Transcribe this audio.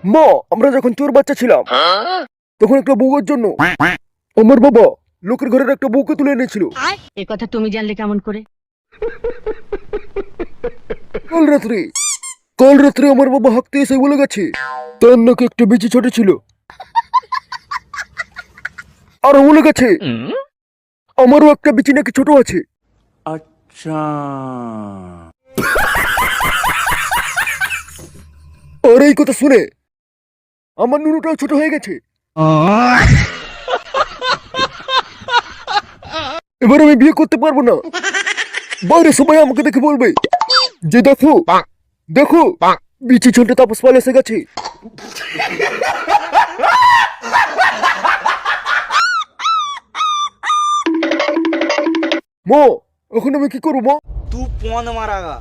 মা, আমরা যখন চোর বাচ্চা ছিলাম তখন একটা বউয়ের জন্য আমার বাবা লোকের ঘরের একটা বউকে তুলে এনেছিল। এ কথা তুমি জানলে কেমন করে? কাল রাত্রে আমার বাবা হাঁকতে এসে বলে গেছে তার নাকি একটা বিচি ছোট ছিল। আর বলে গেছে আমারও একটা বিচি নাকি ছোট আছে। अच्छा আর এই কথা শুনে আমার নুনুটাও ছোট হয়ে গেছে। এবার আমি বিয়ে করতে পারবো না। বাইরে সবাই আমাকে দেখে বলবে যে দেখো দেখো বিচি ছোট তাপস পাল এসে গেছে। মা, এখন আমি কি করবো মা? तू पौंद मारागा